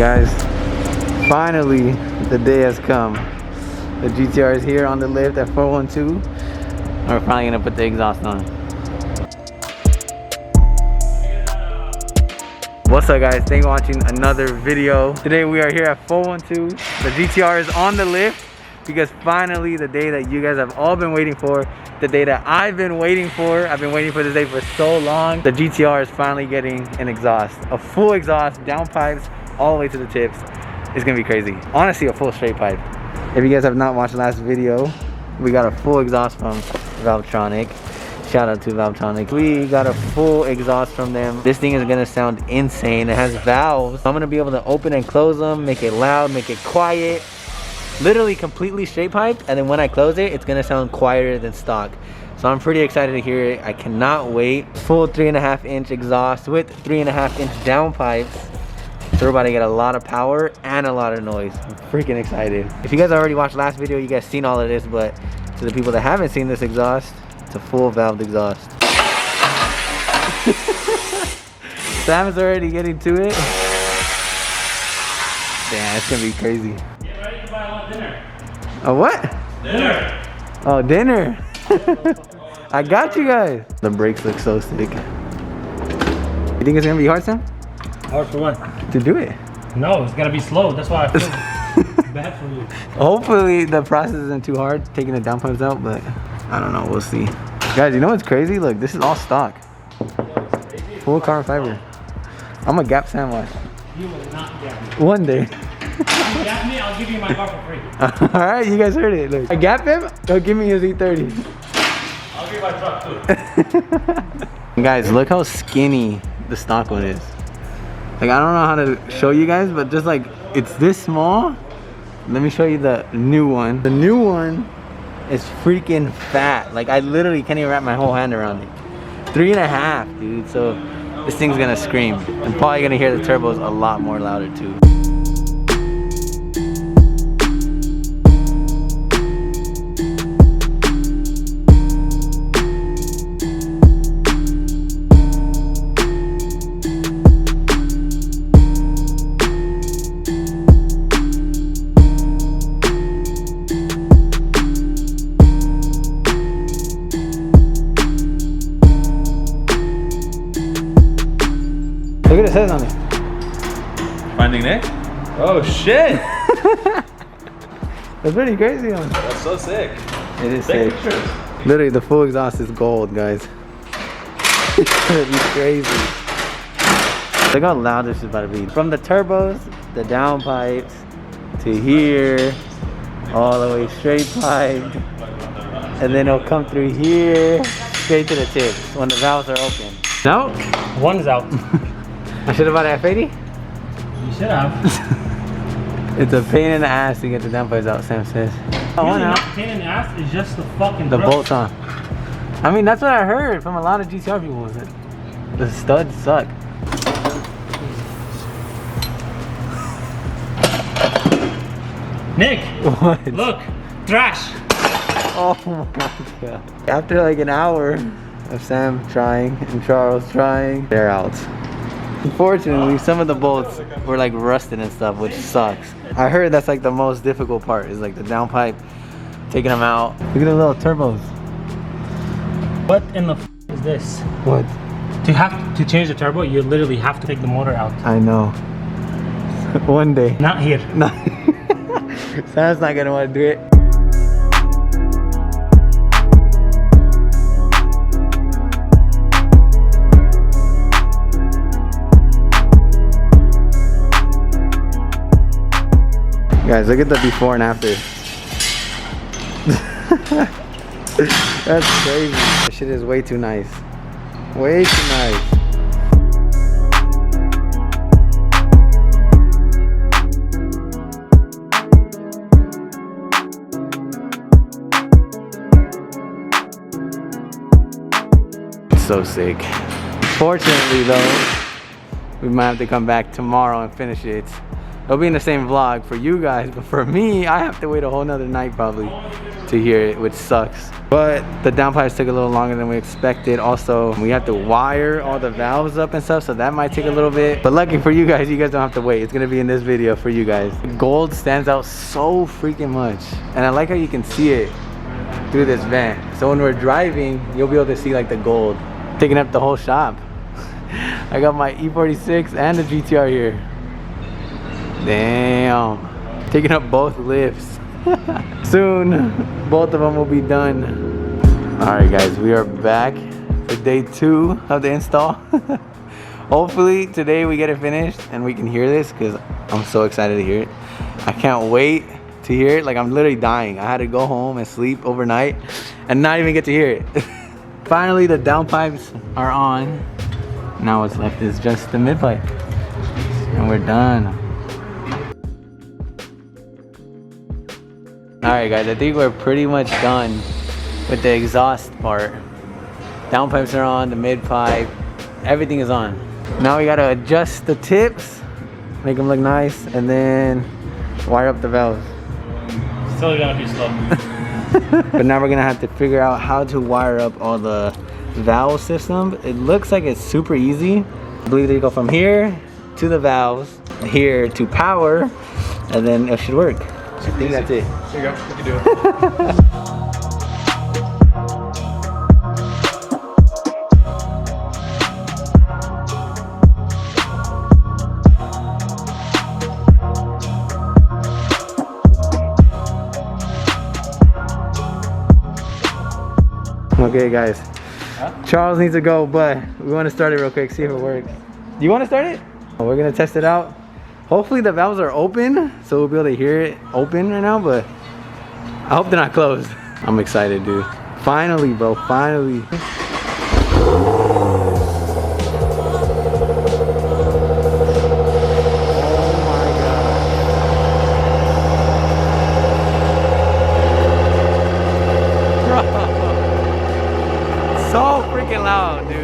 Guys, finally the day has come. The GTR is here on the lift at 412. We're finally gonna put the exhaust on. What's up guys, thanks for watching another video. Today we are here at 412. The GTR is on the lift because finally the day that you guys have all been waiting for, the day that I've been waiting for. I've been waiting for this day for so long. The GTR is finally getting an exhaust, a full exhaust, down pipes, all the way to the tips. It's gonna be crazy. Honestly, a full straight pipe. If you guys have not watched the last video, we got a full exhaust from Valvetronic. Shout out to Valvetronic. We got a full exhaust from them. This thing is gonna sound insane. It has valves. I'm gonna be able to open and close them, make it loud, make it quiet. Literally completely straight piped, and then when I close it, it's gonna sound quieter than stock. So I'm pretty excited to hear it. I cannot wait. Full 3.5-inch exhaust with 3.5-inch down pipes. So we're about to get a lot of power and a lot of noise. I'm freaking excited. If you guys already watched last video, you guys seen all of this, but to the people that haven't seen this exhaust, it's a full valved exhaust. Sam's already getting to it. Damn, it's gonna be crazy. Get ready to buy a lot dinner. A what? Dinner. Oh, dinner. I got you guys. The brakes look so sick. You think it's gonna be hard, Sam? Hard for what? To do it. No, it's gotta be slow. That's why I feel bad for you. Hopefully the process isn't too hard, taking the down pipes out, but I don't know, we'll see. Guys, you know what's crazy? Look, this is all stock. Full carbon fiber. I'm a Gap Sam wash. You will not gap me. One day. If you gap me, I'll give you my car for free. Alright, you guys heard it. Look, I gap him, he'll give me his E30. I'll give you my truck too. Guys, look how skinny the stock one is. Like, I don't know how to show you guys, but just like, it's this small. Let me show you the new one. The new one is freaking fat. Like, I literally can't even wrap my whole hand around it. 3.5, dude. So this thing's gonna scream. I'm probably gonna hear the turbos a lot more louder too. Look what it says on it. FindingNick? Oh shit! That's pretty crazy on it. That's so sick. It is Take sick. pictures. Literally, the full exhaust is gold, guys. It's gonna be crazy. Look how loud this is about to be. From the turbos, the down pipes, to here, all the way straight piped. And then it'll come through here, straight to the tips when the valves are open. No? One's out. I should have bought an F80? You should have. It's a pain in the ass to get the down pipes out, Sam says. Oh, Really no. not pain in the ass, it's just the fucking The thrust. bolts on. I mean, that's what I heard from a lot of GTR people. Was that the studs suck. Nick, What? look, trash. Oh my god. After like an hour of Sam trying and Charles trying, they're out. Unfortunately, some of the bolts were like rusted and stuff, which sucks. I heard that's like the most difficult part, is like the down pipe, taking them out. Look at the little turbos. What in the f is this? What? To change the turbo, you literally have to take the motor out. I know. One day. Not here. No. Sam's not gonna want to do it. Guys, look at the before and after. That's crazy. This shit is way too nice. Way too nice. So sick. Fortunately though, we might have to come back tomorrow and finish it. It'll be in the same vlog for you guys, but for me, I have to wait a whole nother night probably to hear it, which sucks. But the downpipes took a little longer than we expected. Also, we have to wire all the valves up and stuff, so that might take a little bit. But lucky for you guys don't have to wait. It's gonna be in this video for you guys. Gold stands out so freaking much. And I like how you can see it through this vent. So when we're driving, you'll be able to see like the gold. Taking up the whole shop. I got my E46 and the GTR here. Damn. Taking up both lifts. Soon, both of them will be done. Alright guys, we are back for day 2 of the install. Hopefully today we get it finished and we can hear this because I'm so excited to hear it. I can't wait to hear it. Like, I'm literally dying. I had to go home and sleep overnight and not even get to hear it. Finally, the downpipes are on. Now what's left is just the mid pipe. And we're done. Alright guys, I think we're pretty much done with the exhaust part. Downpipes are on, the mid pipe, everything is on. Now we gotta adjust the tips, make them look nice, and then wire up the valves. Still gonna be slow. But now we're gonna have to figure out how to wire up all the valve system. It looks like it's super easy. I believe they go from here to the valves, here to power, and then it should work. I think that's it. There you go. You can do it. Okay guys, Charles needs to go, but we want to start it real quick, see if it works. Do you want to start it? We're gonna test it out. Hopefully the valves are open, so we'll be able to hear it open right now, but I hope they're not closed. I'm excited, dude. Finally, bro, finally. So freaking loud, dude.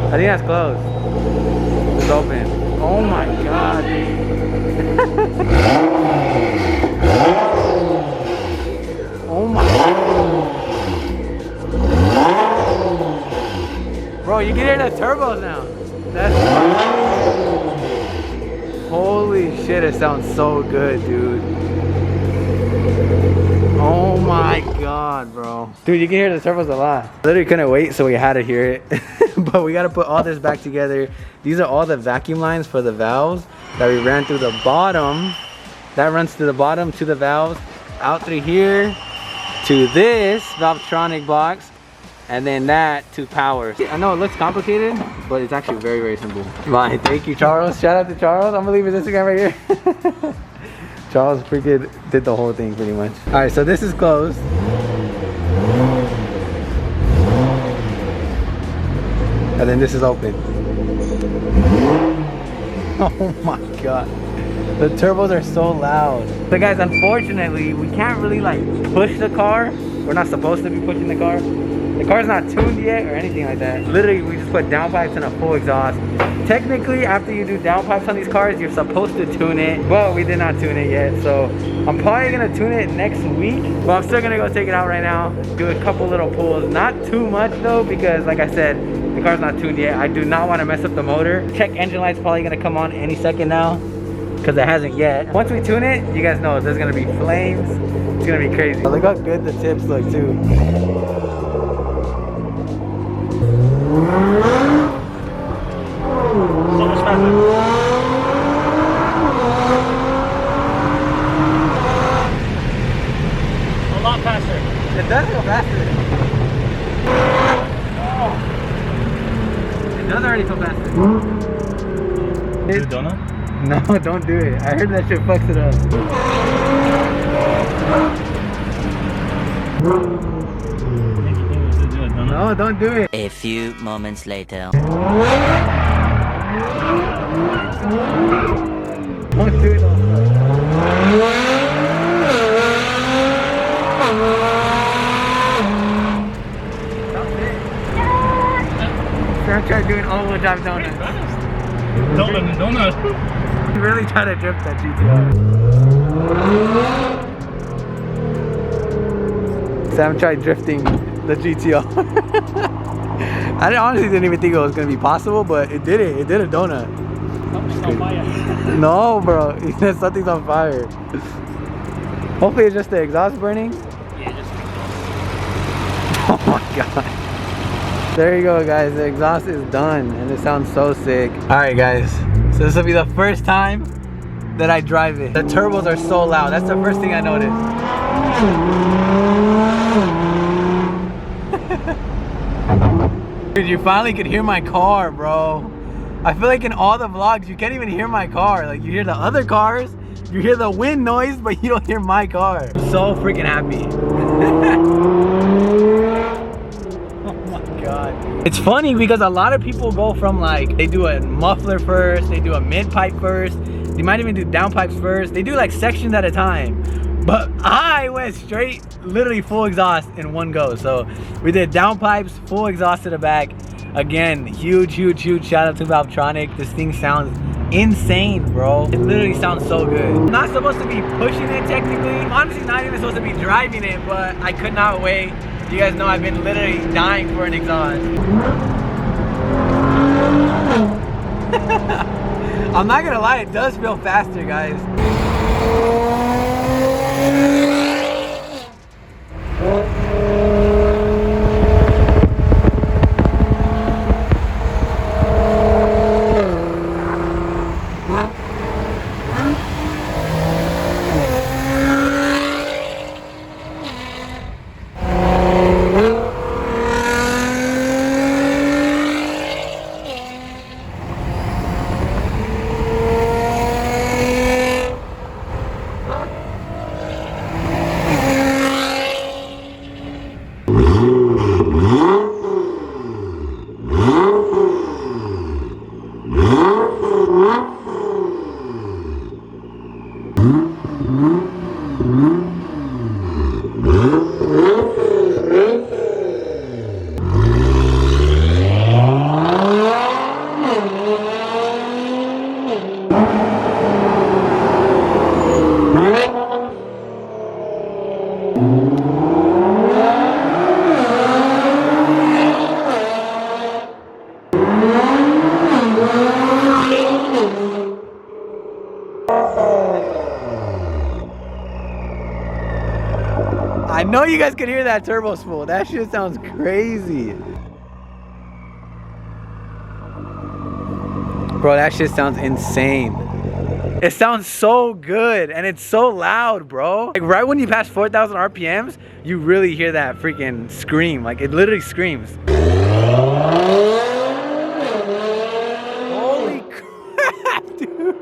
I think that's closed. It's open. Oh my god, dude. Oh my god. Bro, you can hear the turbos now. That's holy shit, it sounds so good, dude. Oh my god, bro. Dude, you can hear the turbos a lot. Literally couldn't wait, so we had to hear it. But we gotta put all this back together. These are all the vacuum lines for the valves that we ran through the bottom. That runs through the bottom to the valves, out through here to this Valvetronic box, and then that to power. I know it looks complicated, but it's actually very, very simple. Bye. Thank you, Charles. Shout out to Charles. I'm gonna leave his Instagram right here. Charles freaking did the whole thing pretty much. All right, so this is closed. And then this is open. Oh my god. The turbos are so loud. So guys, unfortunately, we can't really like push the car. We're not supposed to be pushing the car. The car's not tuned yet or anything like that. Literally, we just put downpipes and a full exhaust. Technically, after you do downpipes on these cars, you're supposed to tune it, but we did not tune it yet. So I'm probably gonna tune it next week, but I'm still gonna go take it out right now, do a couple little pulls. Not too much though, because like I said, the car's not tuned yet. I do not want to mess up the motor. Check engine light's probably gonna come on any second now, because it hasn't yet. Once we tune it, you guys know there's gonna be flames. It's gonna be crazy. But look how good the tips look too. So much faster. A lot faster. It does go faster. It does already go faster. Is it donut? No, don't do it. I heard that shit fucks it up. No, don't do it. A few moments later. Don't do it. Stop it. Try doing all-wheel drive donuts. Donut. You really try to drift that GTR. Sam tried drifting the GTR. I honestly didn't even think it was gonna be possible, but it did it. It did a donut. Something's on fire. No, bro. He said something's on fire. Hopefully it's just the exhaust burning. Yeah, just. Oh my god. There you go, guys. The exhaust is done and it sounds so sick. Alright guys, so this will be the first time that I drive it. The turbos are so loud. That's the first thing I noticed. Dude, you finally could hear my car, bro. I feel like in all the vlogs you can't even hear my car. Like you hear the other cars, you hear the wind noise, but you don't hear my car. I'm so freaking happy. God. It's funny because a lot of people go from like, they do a muffler first, they do a mid pipe first, they might even do downpipes first. They do like sections at a time. But I went straight, literally full exhaust in one go. So we did downpipes, full exhaust to the back. Again, huge shout out to Valvetronic. This thing sounds insane, bro. It literally sounds so good. I'm not supposed to be pushing it technically. I'm honestly not even supposed to be driving it, but I could not wait. You guys know I've been literally dying for an exhaust. I'm not gonna lie, it does feel faster, guys. I know you guys can hear that turbo spool. That shit sounds crazy. Bro, that shit sounds insane. It sounds so good and it's so loud, bro. Like right when you pass 4,000 RPMs, you really hear that freaking scream. Like it literally screams. Holy crap, dude.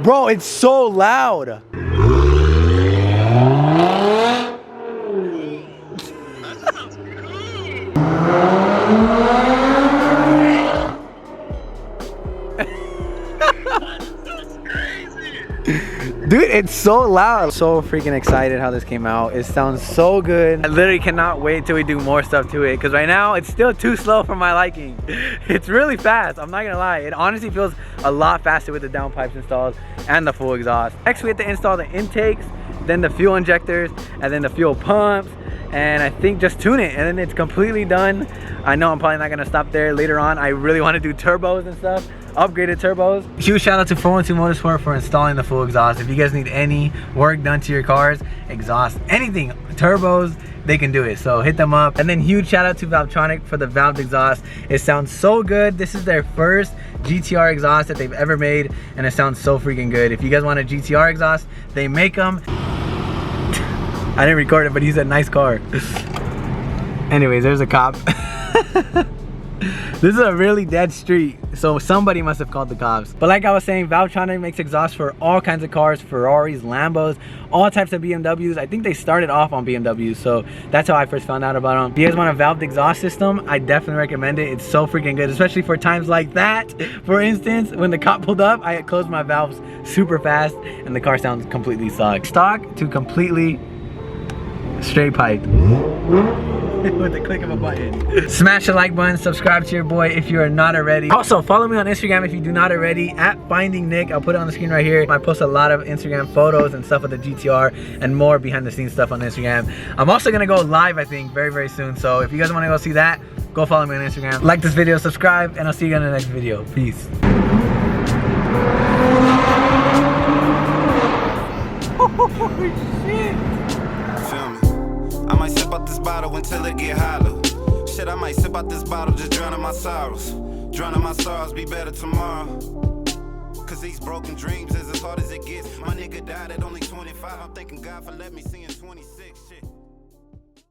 Bro, it's so loud. Dude, it's so loud. So freaking excited how this came out. It sounds so good. I literally cannot wait till we do more stuff to it, because right now it's still too slow for my liking. It's really fast, I'm not gonna lie. It honestly feels a lot faster with the downpipes installed and the full exhaust. Next we have to install the intakes, then the fuel injectors, and then the fuel pumps, and I think just tune it, and then it's completely done. I know I'm probably not gonna stop there. Later on I really want to do turbos and stuff, upgraded turbos. Huge shout out to 412 Motorsport for installing the full exhaust. If you guys need any work done to your cars, exhaust, anything, turbos, they can do it, so hit them up. And then huge shout out to Valvetronic for the valved exhaust. It sounds so good. This is their first GTR exhaust that they've ever made, and it sounds so freaking good. If you guys want a GTR exhaust, they make them. I didn't record it, but he said nice car. Anyways, there's a cop. This is a really dead street, so somebody must have called the cops. But like I was saying, Valvetronic makes exhaust for all kinds of cars, Ferraris, Lambos, all types of BMWs. I think they started off on BMWs, so that's how I first found out about them. If you guys want a valved exhaust system, I definitely recommend it. It's so freaking good, especially for times like that. For instance, when the cop pulled up, I closed my valves super fast and the car sounds completely sucked. Stock to completely straight piped. with the click of a button. Smash the like button, subscribe to your boy if you are not already. Also, follow me on Instagram if you do not already, at FindingNick. I'll put it on the screen right here. I post a lot of Instagram photos and stuff with the GTR and more behind the scenes stuff on Instagram. I'm also gonna go live, I think, very, very soon. So if you guys wanna go see that, go follow me on Instagram. Like this video, subscribe, and I'll see you in the next video. Peace. Feel me? I might sip out this bottle until it get hollow. Shit, I might sip out this bottle, just drowning my sorrows. Drowning my sorrows, be better tomorrow. Cause these broken dreams is as hard as it gets. My nigga died at only 25. I'm thanking God for letting me see in 26.